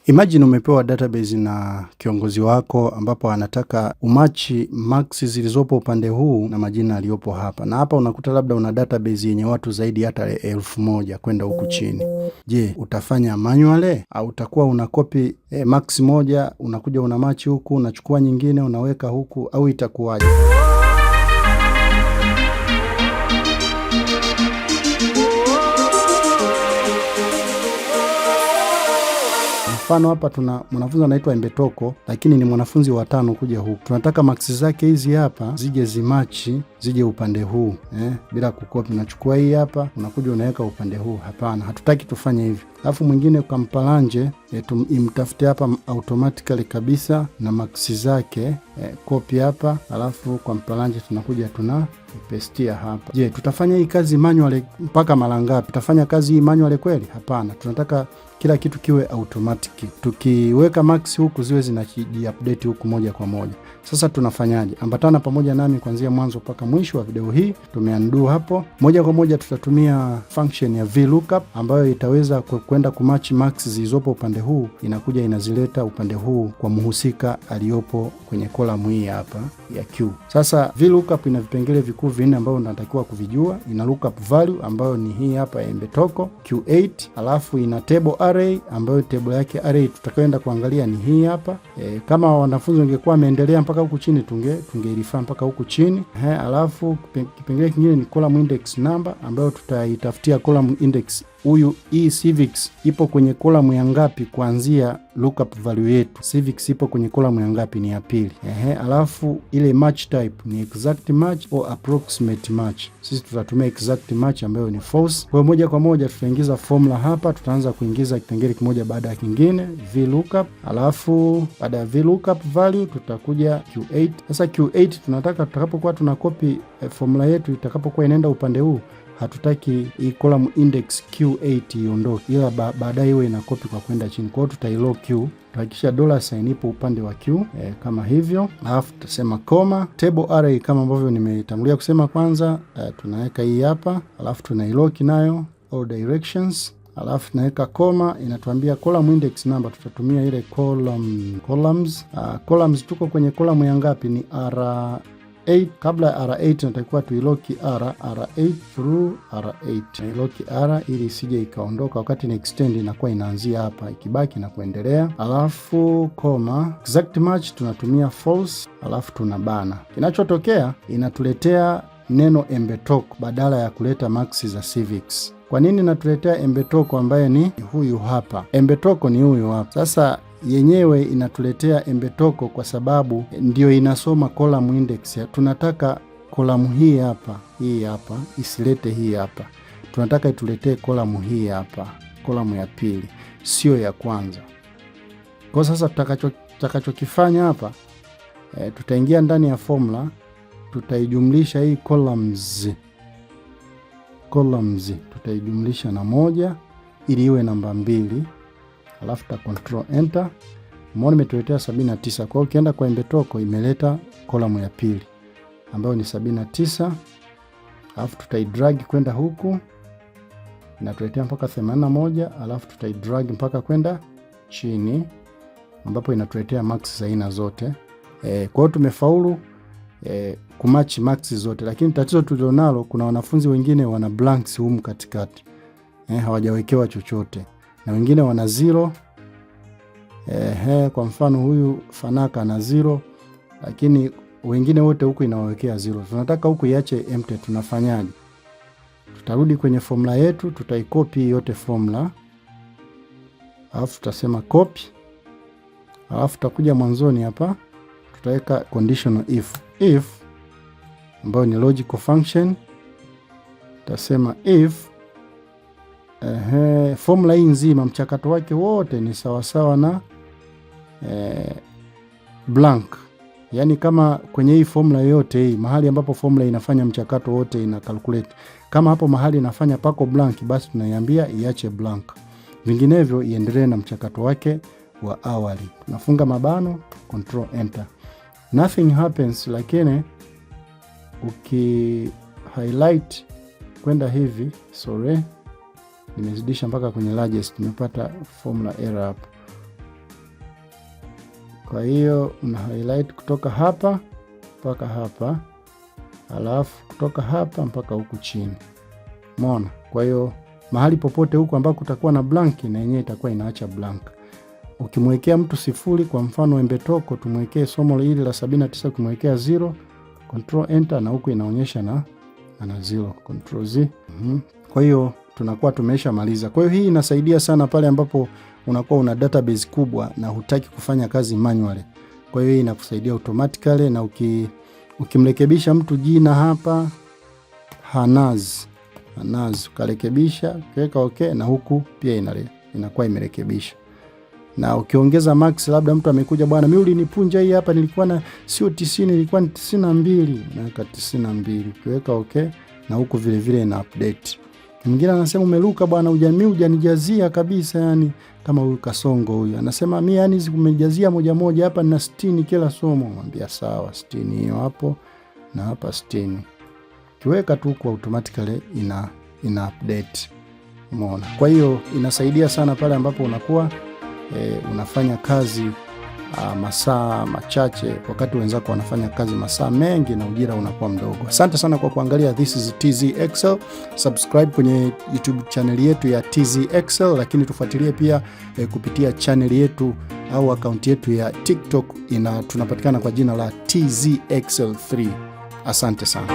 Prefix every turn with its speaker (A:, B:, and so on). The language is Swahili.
A: Imagine umepewa database na kiongozi wako ambapo anataka umachi marks zilizopo upande huu na majina yaliyopo hapa. Na hapa unakuta labda una database yenye watu zaidi hata 1000 kwenda huku chini. Je, utafanya manually au utakuwa unakopi marks moja, unakuja unamachi huku, unachukua nyingine unaweka huku, au itakuwaje? Mfano hapa tuna mwanafunzi anaitwa Embetoko, lakini ni mwanafunzi wa 5 kuja huku. Tunataka marks zake hizi hapa zije zimachi, zije upande huu, bila kukopi. Unachukua hii hapa, unakuja unaweka upande huu. Hapana, hatutaki tufanye hivi. Alafu mwingine kwa Mpalanje imtafute hapa automatically kabisa na marks zake, copy hapa, alafu kwa Mpalanje tunakuja pastia hapa. Je, tutafanya hii kazi manually mpaka mara ngapi? Tutafanya kazi hii manually kweli? Hapana, tunataka kila kitu kiwe automatic. Tukiweka marks huku ziwe zinaji-update huku moja kwa moja. Sasa tunafanyaje? Ambatana pamoja nami kuanzia mwanzo mpaka mwisho wa video hii. Tumeundo hapo. Moja kwa moja tutatumia function ya VLOOKUP ambayo itaweza kwenda kumatch marks zilizopo upande huu, inakuja inazileta upande huu kwa mhusika aliyopo kwenye column hii hapa ya Q. Sasa VLOOKUP ina vipengele vikuu 4 ambavyo unatakiwa kuvijua. Ina lookup value ambayo ni hii hapa ya Embetoko Q8, alafu ina table array ambayo table yake array tutakayoenda kuangalia ni hii hapa. Kama wanafunzi wangekuwa wameendelea mpaka huku chini tungeirifaa mpaka huku chini. Alafu kipengele kingine ni column index number ambayo tutaitafutia column index huyu. Hii civics ipo kwenye column ya ngapi kuanzia lookup value yetu? Civics ipo kwenye column ya ngapi? Ni ya pili. Alafu ile match type ni exact match au approximate match. Sisi tutatumia exact match ambayo ni false. Kwa moja kwa moja tutaingiza formula hapa, tutaanza kuingiza kipengele kimoja baada ya kingine, VLOOKUP. Alafu baada ya VLOOKUP value tutakuja Q8. Sasa Q8 tunataka tutakapokuwa tuna copy formula yetu itakapokuwa inaenda upande huu, hatutaki hii column index Q8 iondoke, ila baadaye iwe ina copy kwa kwenda chini. Kwa hiyo tutailock Q, tuhakikisha $sign ipo upande wa Q, kama hivyo. Alafu tutasema comma table array kama ambavyo nimetangulia kusema kwanza. Tunaweka hii hapa, alafu tunailock nayo all directions. Alafu tunaweka comma, inatuambia column index number. Tutatumia ile columns. Columns tuko kwenye column ya ngapi? Ni R8. Kabla ya R8 natakiwa tuiloki R8 through R8. Tuiloki R ili isije ikaondoka wakati ni extend, inakuwa inaanzia hapa, ikibaki na kuendelea. Alafu comma exact match tunatumia false, alafu tunabana. Kinachotokea inatuletea neno Embetoko badala ya kuleta marks za civics. Kwa nini natuletea Embetoko ambaye ni huyu hapa? Embetoko ni huyu hapa. Sasa yenyewe inatuletea Embetoko kwa sababu ndio inasoma column index. Tunataka column hii hapa isilete hii hapa. Tunataka ituletee column hii hapa, column ya pili, sio ya kwanza. Kwa sasa tutakachokifanya hapa, tutaingia ndani ya formula, tutaijumlisha hii columns tutaijumlisha na 1 ili iwe namba 2. Alafu ta control enter. Mbona imetuletea 79. Kwa hiyo ukienda kwa Embetoko imeleta column ya pili ambayo ni 79. Alafu tutaidrag kwenda huku, inatuletea mpaka 81. Alafu tutaidrag mpaka kwenda chini ambapo inatuletea marks za aina zote. Kwa hiyo tumefaulu kumatch marks zote, lakini tatizo tulilonalo, kuna wanafunzi wengine wana blanks humu katikati, hawajawekewa chochote, na wengine wana 0. Kwa mfano huyu Fanaka na 0, lakini wengine wote huku inawawekea 0. Tunataka huku iache empty. Tunafanyaje? Tutarudi kwenye formula yetu, tutaikopi yote formula, alafu tutasema copy, alafu tutakuja mwanzoni hapa, tutaweka conditional if ambayo ni logical function. Tutasema if formula hii nzima mchakato wake wote ni sawasawa na blank. Yaani kama kwenye hii formula yote hii, mahali ambapo formula inafanya mchakato wote ina calculate, kama hapo mahali inafanya pako blank, basi tunaiambia iache blank, vinginevyo iendelee na mchakato wake wa awali. Tunafunga mabano, control enter, nothing happens. Lakini uki highlight kwenda hivi, sorry, nimezidisha mpaka kwenye largest, nimepata formula error hapo. Kwa hiyo una highlight kutoka hapa mpaka hapa, alafu kutoka hapa mpaka huku chini. Umeona? Kwa hiyo mahali popote huku ambako kutakuwa na blank na yenyewe itakuwa inaacha blank. Ukimwekea mtu 0, kwa mfano Embetoko tumwekee somo hili la 79, kumwekea 0, control enter, na huku inaonyesha na 0, control Z. Kwa hiyo tunakuwa tumesha maliza. Kwa hiyo hii inasaidia sana pale ambapo unakuwa una database kubwa na hutaki kufanya kazi manually. Kwa hiyo hii inakusaidia automatically, na ukimrekebisha mtu jina hapa Hanaz ukarekebisha, ukiweka okay, na huku pia inakuwa imerekebisha. Na ukiongeza max, labda mtu amekuja, bwana mimi ulinipunja hii hapa, nilikuwa na sio 90, nilikuwa ni 92, naweka 92, ukiweka okay, na huku vile vile ina update. Mwingine anasema umeruka bwana, hujanijazia kabisa, yani kama huyu Kasongo huyu anasema mimi yani zikumejazia moja hapa na 60 kila somo. Mwambia sawa, 60 hiyo hapo na hapa 60. Kiweka tu kwa automatically ina update. Umeona? Kwa hiyo inasaidia sana pale ambapo unakuwa unafanya kazi masaa machache wakati wenzako wanafanya kazi masaa mengi na ujira unakuwa mdogo. Asante sana kwa kuangalia. This is TZ Excel. Subscribe kwenye YouTube channel yetu ya TZ Excel, lakini tufuatilie pia kupitia channel yetu au account yetu ya TikTok, tunapatikana kwa jina la TZ Excel 3. Asante sana.